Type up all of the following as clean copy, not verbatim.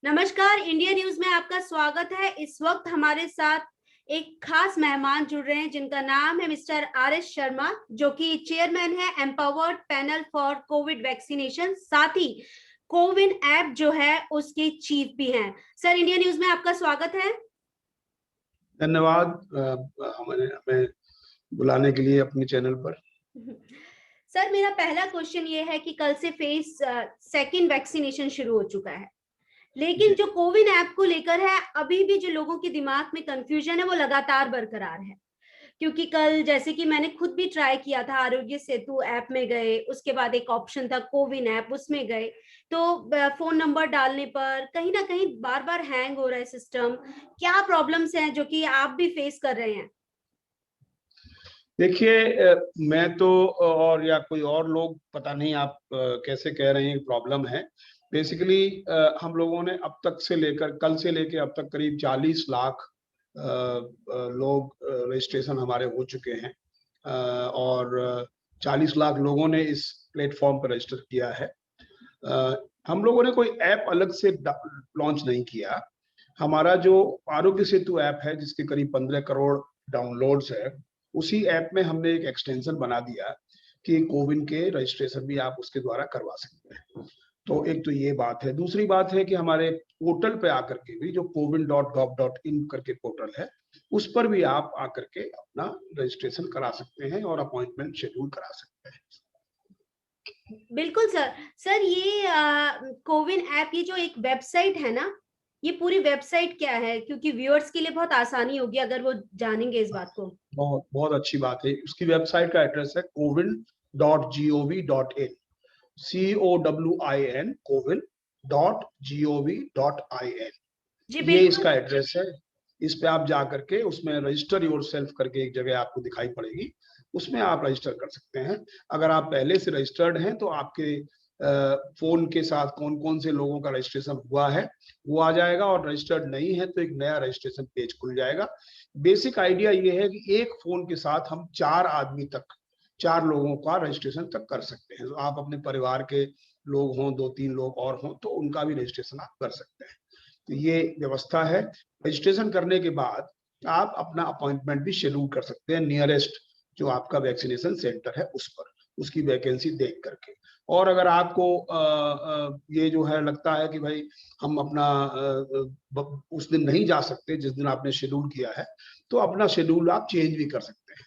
नमस्कार, India news में आपका स्वागत है। इस वक्त हमारे साथ एक खास मेहमान जुड़ रहे हैं जिनका नाम है मिस्टर आर.एस. शर्मा, जो कि चेयरमैन है empowered panel for Covid vaccination, साथ ही कोविन ऐप जो है उसके चीफ भी हैं। सर, इंडिया न्यूज में आपका स्वागत है। धन्यवाद हमें बुलाने के लिए अपने चैनल पर। सर, मेरा पहला क्वेश्चन ये है कि कल से फेज सेकंड वैक्सीनेशन शुरू हो चुका है, लेकिन जो कोविन ऐप को लेकर है अभी भी जो लोगों के दिमाग में कंफ्यूजन है वो लगातार बरकरार है। क्योंकि कल जैसे कि मैंने खुद भी ट्राई किया था, आरोग्य सेतु ऐप में गए, उसके बाद एक ऑप्शन था कोविन ऐप, उसमें गए तो फोन नंबर डालने पर कहीं ना कहीं बार बार हैंग हो रहा है सिस्टम। क्या प्रॉब्लम्स हैं जो कि आप भी फेस कर रहे हैं? देखिए, मैं तो और या कोई और लोग पता नहीं आप कैसे कह रहे हैं प्रॉब्लम है। बेसिकली हम लोगों ने अब तक से लेकर कल से लेकर अब तक करीब 40 लाख लोग रजिस्ट्रेशन हमारे हो चुके हैं और 40 लाख लोगों ने इस प्लेटफॉर्म पर रजिस्टर किया है। हम लोगों ने कोई ऐप अलग से लॉन्च नहीं किया। हमारा जो आरोग्य सेतु ऐप है जिसके करीब 15 करोड़ डाउनलोड्स है, उसी ऐप में हमने एक एक्सटेंशन बना दिया कि कोविन के रजिस्ट्रेशन भी आप उसके द्वारा करवा सकते हैं। तो एक तो ये बात है। दूसरी बात है कि हमारे पोर्टल पे आकर के भी, जो covid.gov.in करके पोर्टल है, उस पर भी आप आकर के अपना रजिस्ट्रेशन करा सकते हैं और अपॉइंटमेंट शेड्यूल करा सकते हैं। बिल्कुल सर। सर, ये कोविन ऐप, ये जो एक वेबसाइट है ना, ये पूरी वेबसाइट क्या है? क्योंकि व्यूअर्स के लिए बहुत आसानी होगी अगर वो जानेंगे इस बात को। बहुत बहुत अच्छी बात है। उसकी वेबसाइट का एड्रेस है cowin.gov.in, COWIN, cowin.gov.in। जी ये बिल्कुल। इसका एड्रेस है। इस पे आप जा करके उसमें रजिस्टर योर सेल्फ करके एक जगह आपको दिखाई पड़ेगी, उसमें आप रजिस्टर कर सकते हैं। अगर आप पहले से रजिस्टर्ड हैं तो आपके फोन के साथ कौन कौन से लोगों का रजिस्ट्रेशन हुआ है वो आ जाएगा, और रजिस्टर्ड नहीं है तो एक नया रजिस्ट्रेशन पेज खुल जाएगा। बेसिक आइडिया ये है कि एक फोन के साथ हम 4 आदमी तक, 4 लोगों का रजिस्ट्रेशन तक कर सकते हैं। तो आप अपने परिवार के लोग हों, 2-3 लोग और हों, तो उनका भी रजिस्ट्रेशन आप कर सकते हैं। तो ये व्यवस्था है। रजिस्ट्रेशन करने के बाद आप अपना अपॉइंटमेंट भी शेड्यूल कर सकते हैं नियरेस्ट जो आपका वैक्सीनेशन सेंटर है उस पर, उसकी वैकेंसी देख करके। और अगर आपको ये जो है लगता है कि भाई हम अपना उस दिन नहीं जा सकते जिस दिन आपने शेड्यूल किया है, तो अपना शेड्यूल आप चेंज भी कर सकते हैं।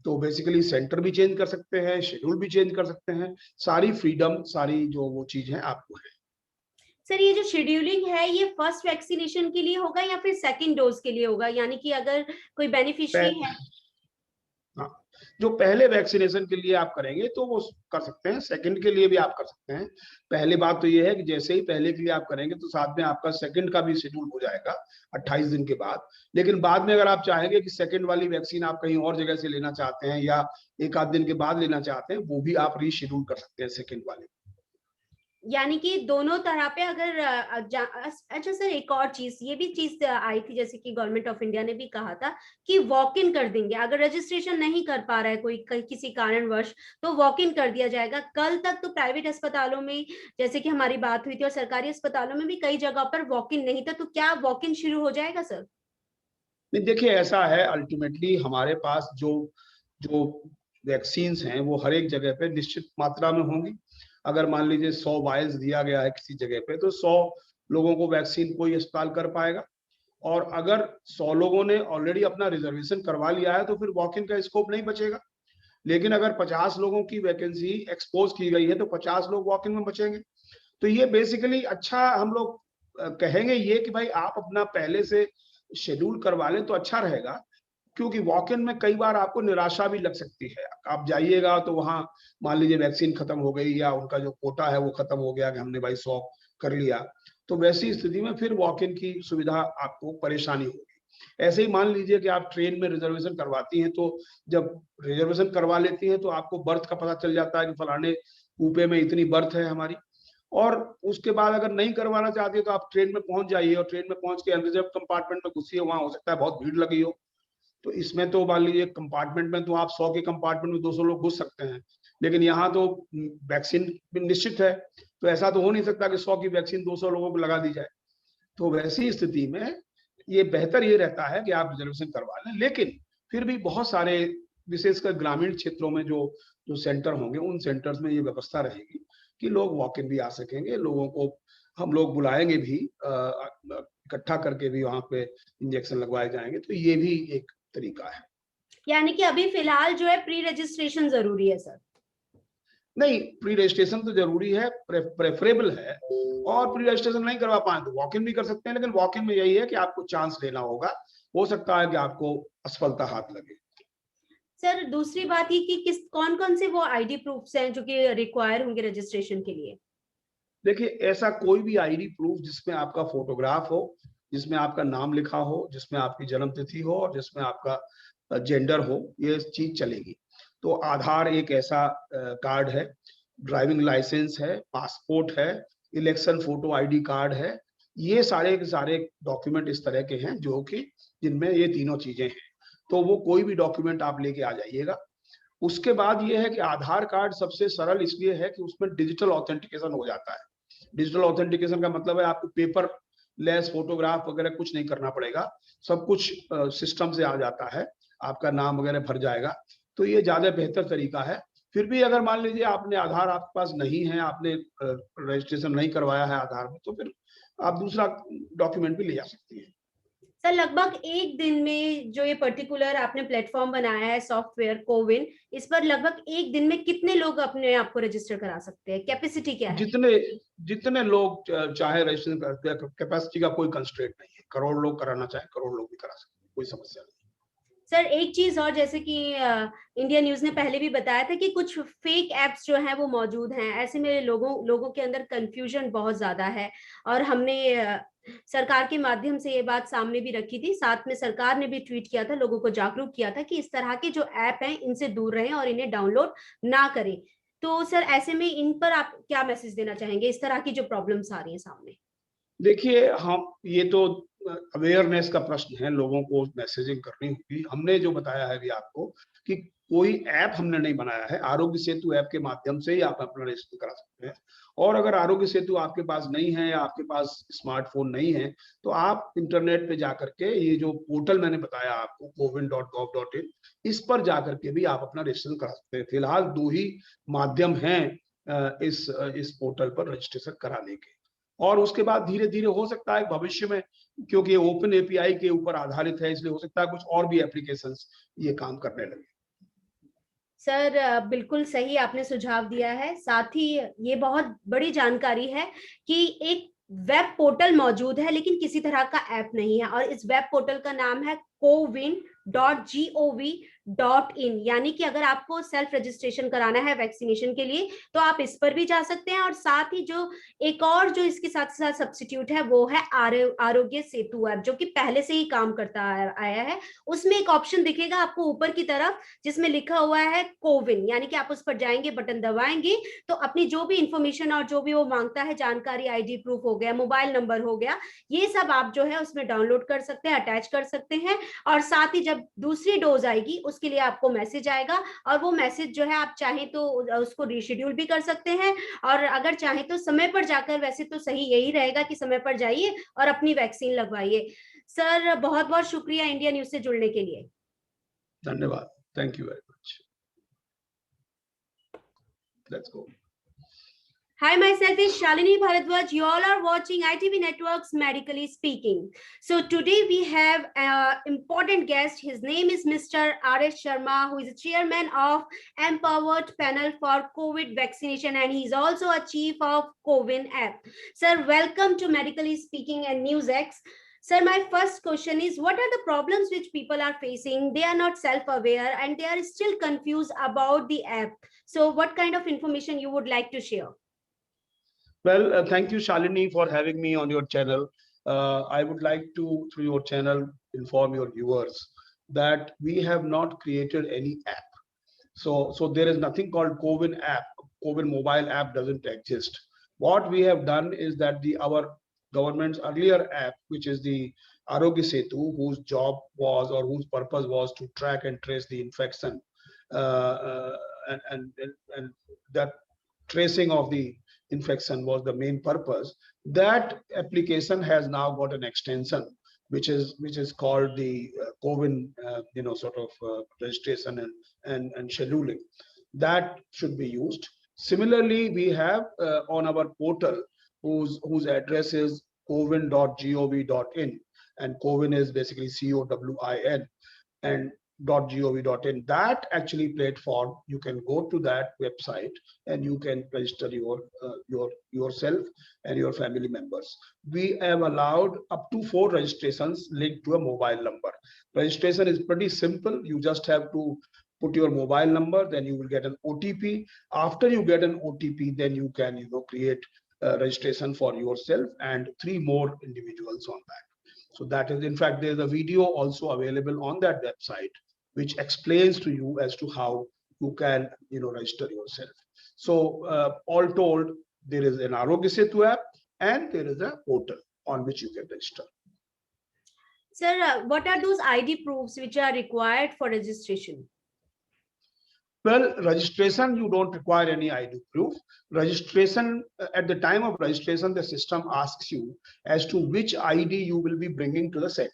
तो बेसिकली सेंटर भी चेंज कर सकते हैं, शेड्यूल भी चेंज कर सकते हैं। सारी फ्रीडम, सारी जो वो चीज है आपको है। सर, ये जो शेड्यूलिंग है ये फर्स्ट वैक्सीनेशन के लिए होगा या फिर सेकंड डोज के लिए होगा? यानी कि अगर कोई बेनिफिशियरी है। हाँ, जो पहले वैक्सीनेशन के लिए आप करेंगे तो वो कर सकते हैं, सेकंड के लिए भी आप कर सकते हैं। पहली बात तो ये है कि जैसे ही पहले के लिए आप करेंगे तो साथ में आपका सेकंड का भी शेड्यूल हो जाएगा 28 दिन के बाद। लेकिन बाद में अगर आप चाहेंगे कि सेकंड वाली वैक्सीन आप कहीं और जगह से लेना चाहते हैं या एक आध दिन के बाद लेना चाहते हैं, वो भी आप रीशेड्यूल कर सकते हैं सेकंड वाले। यानी कि दोनों तरह पे अगर अच्छा सर, एक और चीज, ये भी चीज आई थी जैसे कि गवर्नमेंट ऑफ इंडिया ने भी कहा था कि वॉक इन कर देंगे। अगर रजिस्ट्रेशन नहीं कर पा रहा है कोई किसी कारणवश, तो वॉक इन कर दिया जाएगा। कल तक तो प्राइवेट अस्पतालों में जैसे कि हमारी बात हुई थी और सरकारी अस्पतालों में भी कई जगह पर वॉक इन नहीं था, तो क्या वॉक इन शुरू हो जाएगा सर? नहीं, देखिए ऐसा है, अल्टीमेटली हमारे पास जो जो वैक्सीन्स हैं वो हर एक जगह पे निश्चित मात्रा में होंगी। अगर मान लीजिए 100 वायल्स दिया गया है किसी जगह पे, तो 100 लोगों को वैक्सीन कोई अस्पताल कर पाएगा। और अगर 100 लोगों ने ऑलरेडी अपना रिजर्वेशन करवा लिया है तो फिर वॉक इन का स्कोप नहीं बचेगा। लेकिन अगर 50 लोगों की वैकेंसी एक्सपोज की गई है तो 50 लोग वॉक इन में बचेंगे। तो ये बेसिकली अच्छा, हम लोग कहेंगे ये कि भाई आप अपना पहले से शेड्यूल करवा लें तो अच्छा रहेगा। क्योंकि वॉक इन में कई बार आपको निराशा भी लग सकती है। आप जाइएगा तो वहां मान लीजिए वैक्सीन खत्म हो गई या उनका जो कोटा है वो खत्म हो गया कि हमने भाई 100 कर लिया, तो वैसी स्थिति में फिर वॉक इन की सुविधा आपको परेशानी होगी। ऐसे ही मान लीजिए कि आप ट्रेन में रिजर्वेशन करवाती हैं, तो जब रिजर्वेशन करवा लेती हैं तो आपको बर्थ का पता चल जाता है कि फलाने कूपे में इतनी बर्थ है हमारी। और उसके बाद अगर नहीं करवाना चाहती है तो आप ट्रेन में पहुंच जाइए और ट्रेन में पहुंच के अनरिजर्व कंपार्टमेंट में घुसिए, वहां हो सकता है बहुत भीड़ लगी हो। तो इसमें तो मान लीजिए कंपार्टमेंट में तो आप 100 के कंपार्टमेंट में 200 लोग घुस सकते हैं। लेकिन यहाँ तो वैक्सीन भी निश्चित है, तो ऐसा तो हो नहीं सकता कि 100 की वैक्सीन 200 लोगों को लगा दी जाए। तो वैसी स्थिति में ये बेहतर ये रहता है कि आप रिजर्वेशन करवा लें, लेकिन फिर भी बहुत सारे विशेषकर ग्रामीण क्षेत्रों में जो जो सेंटर होंगे, उन सेंटर्स में ये व्यवस्था रहेगी कि लोग वॉक इन भी आ सकेंगे, लोगों को हम लोग बुलाएंगे भी, इकट्ठा करके भी वहां पे इंजेक्शन लगवाए जाएंगे, तो ये भी एक तरीका है। यानी कि अभी फिलहाल जो है प्री रजिस्ट्रेशन जरूरी है सर? नहीं, प्री रजिस्ट्रेशन तो जरूरी है, प्रेफरेबल है, और प्री रजिस्ट्रेशन नहीं करवा पाए तो वॉक इन भी कर सकते हैं, लेकिन वॉक इन में यही है कि आपको चांस लेना होगा, हो सकता है कि आपको असफलता हाथ लगे। सर दूसरी बात ये कि किस कौन कौन से वो आईडी प्रूफ्स हैं जो कि रिक्वायर होंगे रजिस्ट्रेशन के लिए? देखिए, ऐसा कोई भी आईडी प्रूफ जिसमें आपका फोटोग्राफ हो, जिसमें आपका नाम लिखा हो, जिसमें आपकी जन्म तिथि हो और जिसमें आपका जेंडर हो, ये चीज चलेगी। तो आधार एक ऐसा कार्ड है, ड्राइविंग लाइसेंस है, पासपोर्ट है, इलेक्शन फोटो आईडी कार्ड है, ये सारे के सारे डॉक्यूमेंट इस तरह के हैं जो कि जिनमें ये तीनों चीजें हैं। तो वो कोई भी डॉक्यूमेंट आप लेके आ जाइएगा। उसके बाद ये है कि आधार कार्ड सबसे सरल इसलिए है कि उसमें डिजिटल ऑथेंटिकेशन हो जाता है। डिजिटल ऑथेंटिकेशन का मतलब है आपको पेपर लेस फोटोग्राफ वगैरह कुछ नहीं करना पड़ेगा, सब कुछ सिस्टम से आ जाता है, आपका नाम वगैरह भर जाएगा, तो ये ज्यादा बेहतर तरीका है। फिर भी अगर मान लीजिए आपने आधार आपके पास नहीं है, आपने रजिस्ट्रेशन नहीं करवाया है आधार में, तो फिर आप दूसरा डॉक्यूमेंट भी ले जा सकती हैं। सर लगभग एक दिन में जो ये पर्टिकुलर आपने प्लेटफॉर्म बनाया है सॉफ्टवेयर कोविन, इस पर लगभग एक दिन में कितने लोग अपने आप को रजिस्टर करा सकते हैं? कैपेसिटी क्या है? जितने जितने लोग चाहे रजिस्ट्रेशन करते हैं, कैपेसिटी का कोई कंस्ट्रेंट नहीं है, करोड़ लोग कराना चाहे करोड़ लोग भी करा सकते हैं, कोई समस्या नहीं। सर एक चीज और, जैसे कि इंडिया न्यूज ने पहले भी बताया था कि कुछ फेक एप्स जो हैं वो मौजूद हैं, ऐसे में लोगों के अंदर कंफ्यूजन बहुत ज्यादा है, और हमने सरकार के माध्यम से ये बात सामने भी रखी थी, साथ में सरकार ने भी ट्वीट किया था, लोगों को जागरूक किया था कि इस तरह के जो ऐप हैं इनसे दूर रहें और इन्हें डाउनलोड ना करें। तो सर ऐसे में इन पर आप क्या मैसेज देना चाहेंगे, इस तरह की जो प्रॉब्लम्स आ रही हैं सामने? देखिए, हम ये तो अवेयरनेस का प्रश्न है, लोगों को मैसेजिंग करनी होगी। हमने जो बताया है भी आपको कि कोई ऐप हमने नहीं बनाया है, आरोग्य सेतु ऐप के माध्यम से ही आप अपना रजिस्टर करा सकते हैं। और अगर आरोग्य सेतु आपके पास नहीं है या आपके पास स्मार्टफोन नहीं है, तो आप इंटरनेट पे जाकर के ये जो पोर्टल मैंने बताया आपको cowin.gov.in, इस पर जाकर के भी आप अपना रजिस्ट्रेशन करा सकते हैं। फिलहाल 2 ही माध्यम हैं इस पोर्टल पर रजिस्ट्रेशन कराने के, और उसके बाद धीरे धीरे हो सकता है भविष्य में, क्योंकि ये ओपन एपीआई के ऊपर आधारित है, इसलिए हो सकता है कुछ और भी एप्लीकेशंस ये काम करने लगे। सर बिल्कुल सही आपने सुझाव दिया है, साथ ही ये बहुत बड़ी जानकारी है कि एक वेब पोर्टल मौजूद है लेकिन किसी तरह का ऐप नहीं है, और इस वेब पोर्टल का नाम है cowin.gov.in। यानी कि अगर आपको सेल्फ रजिस्ट्रेशन कराना है वैक्सीनेशन के लिए तो आप इस पर भी जा सकते हैं, और साथ ही जो एक और जो इसके साथ साथ सब्स्टिट्यूट है वो है आरोग्य सेतु ऐप, जो कि पहले से ही काम करता आया है। उसमें एक ऑप्शन दिखेगा आपको ऊपर की तरफ जिसमें लिखा हुआ है कोविन, यानी कि आप उस पर जाएंगे, बटन दबाएंगे तो अपनी जो भी इंफॉर्मेशन और जो भी वो मांगता है जानकारी, आईडी प्रूफ हो गया, मोबाइल नंबर हो गया, ये सब आप जो है उसमें डाउनलोड कर सकते हैं, अटैच कर सकते हैं। और साथ ही जब दूसरी डोज आएगी उसके लिए आपको मैसेज आएगा, और वो मैसेज जो है आप चाहें तो उसको रीशेड्यूल भी कर सकते हैं, और अगर चाहें तो समय पर जाकर, वैसे तो सही यही रहेगा कि समय पर जाइए और अपनी वैक्सीन लगवाइए। सर बहुत बहुत शुक्रिया इंडिया न्यूज से जुड़ने के लिए। धन्यवाद, thank you very much. Let's go. Hi, myself is Shalini Bharadwaj. You all are watching ITV Networks Medically Speaking. So today we have an important guest. His name is Mr. R.S. Sharma, who is the chairman of Empowered Panel for COVID Vaccination, and he's also a chief of Cowin app. Sir, welcome to Medically Speaking and NewsX. Sir, my first question is, what are the problems which people are facing? They are not self-aware and they are still confused about the app. So what kind of information you would like to share? Well, thank you, Shalini, for having me on your channel. I would like to, through your channel, inform your viewers that we have not created any app. So there is nothing called Cowin app. Cowin mobile app doesn't exist. What we have done is that our government's earlier app, which is the Arogya Setu, whose job was or whose purpose was to track and trace the infection, and that tracing of the infection was the main purpose. That application has now got an extension, which is called the COVID, registration and scheduling. That should be used. Similarly, we have on our portal whose address is cowin.gov.in, and Cowin is basically COWIN, and .gov.in. That actually platform, you can go to that website and you can register yourself and your family members. We have allowed up to 4 registrations linked to a mobile number. Registration is pretty simple. You just have to put your mobile number, then you will get an OTP. After you get an OTP, then you can create registration for yourself and 3 more individuals on that. So that is, in fact, there's a video also available on that website which explains to you as to how you can register yourself. So all told, there is an Arogya Setu app and there is a portal on which you can register. Sir, what are those ID proofs which are required for registration? Well, registration, you don't require any ID proof. Registration, at the time of registration, the system asks you as to which ID you will be bringing to the center.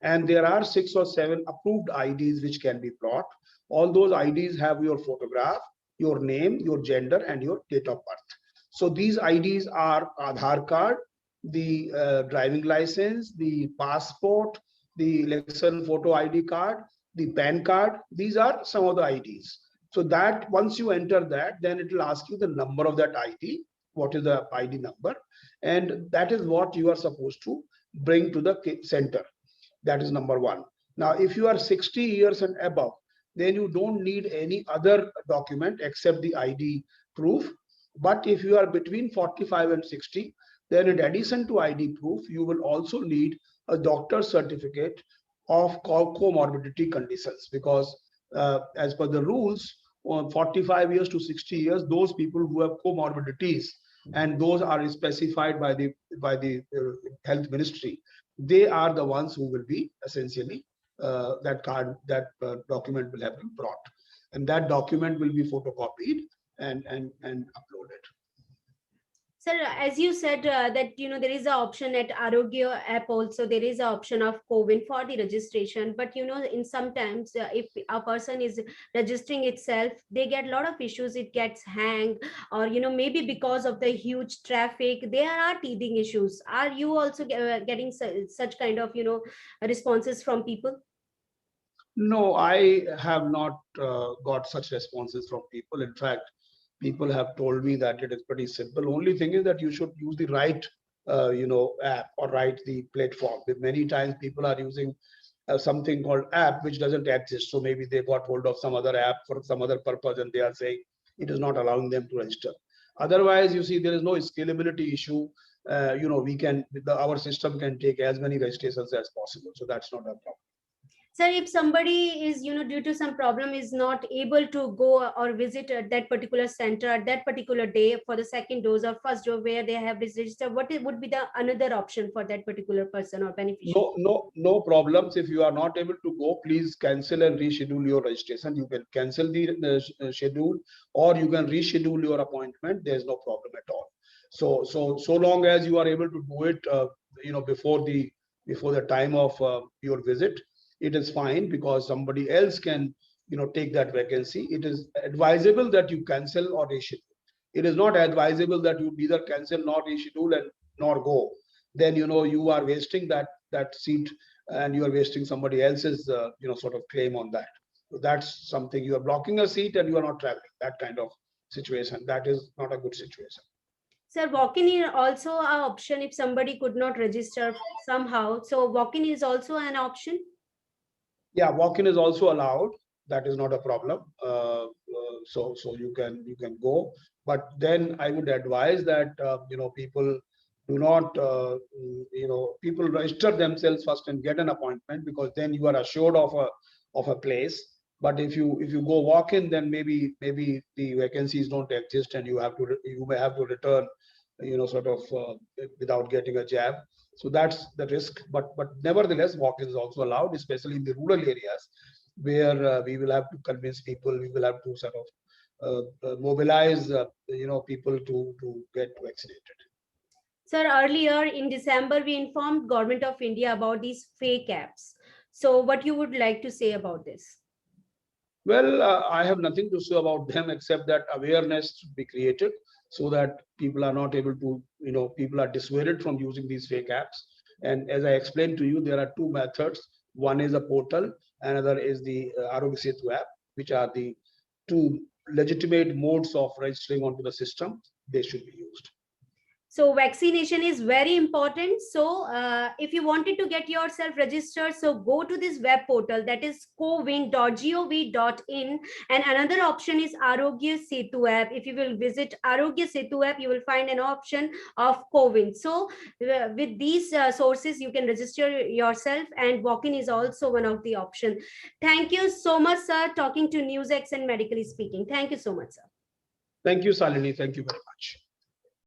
And there are 6 or 7 approved IDs which can be brought. All those IDs have your photograph, your name, your gender, and your date of birth. So these IDs are Aadhaar card, the driving license, the passport, the election photo ID card, the PAN card. These are some of the IDs. So that once you enter that, then it will ask you the number of that ID, what is the ID number, and that is what you are supposed to bring to the center. That is number 1. Now, if you are 60 years and above, then you don't need any other document except the ID proof. But if you are between 45 and 60, then in addition to ID proof, you will also need a doctor's certificate of comorbidity conditions, because as per the rules, 45 years to 60 years, those people who have comorbidities, and those are specified by the health ministry, they are the ones who will be essentially that document will have been brought, and that document will be photocopied and uploaded. Sir, as you said that there is an option at Arogya app also, there is an option of Cowin for the registration, but in sometimes if a person is registering itself, they get a lot of issues. It gets hanged, or maybe because of the huge traffic, there are teething issues. Are you also getting such kind of responses from people? No, I have not got such responses from people. In fact, people have told me that it is pretty simple. Only thing is that you should use the right app or the platform. Many times people are using something called app which doesn't exist. So maybe they got hold of some other app for some other purpose and they are saying it is not allowing them to register. Otherwise, you see, there is no scalability issue. Our system can take as many registrations as possible. So that's not a problem. Sir, if somebody is, due to some problem is not able to go or visit that particular center at that particular day for the second dose or first dose where they have registered, what would be the another option for that particular person or beneficiary? No problems. If you are not able to go, please cancel and reschedule your registration. You can cancel the schedule, or you can reschedule your appointment. There's no problem at all. So long as you are able to do it, before the time of your visit, it is fine, because somebody else can take that vacancy. It is advisable that you cancel or reschedule. It is not advisable that you neither cancel nor reschedule and nor go. Then you are wasting that seat, and you are wasting somebody else's sort of claim on that. So that's something, you are blocking a seat and you are not traveling. That kind of situation, that is not a good situation. Sir, walk-in is also an option if somebody could not register somehow. So walk-in is also an option? Yeah, walk-in is also allowed. That is not a problem. So you can go, but then I would advise that people do not people register themselves first and get an appointment, because then you are assured of a place. But if you go walk-in, then maybe the vacancies don't exist, and you may have to return without getting a jab. So that's the risk, but nevertheless, walk-in is also allowed, especially in the rural areas where we will have to convince people, we will have to sort mobilize people to get vaccinated. Sir, earlier in December, we informed Government of India about these fake apps. So what you would like to say about this? Well, I have nothing to say about them except that awareness should be created so that people are not able to, people are dissuaded from using these fake apps. And as I explained to you, there are two methods. One is a portal, another is the Arogya Setu app, which are the two legitimate modes of registering onto the system. They should be used. So vaccination is very important. So if you wanted to get yourself registered, so go to this web portal, that is cowin.gov.in, and another option is Arogya Setu app. If you will visit Arogya Setu app, you will find an option of Cowin. So with these sources, you can register yourself, and walk-in is also one of the option. Thank you so much, sir, talking to NewsX and Medically Speaking. Thank you so much, sir. Thank you, Salini. Thank you very much.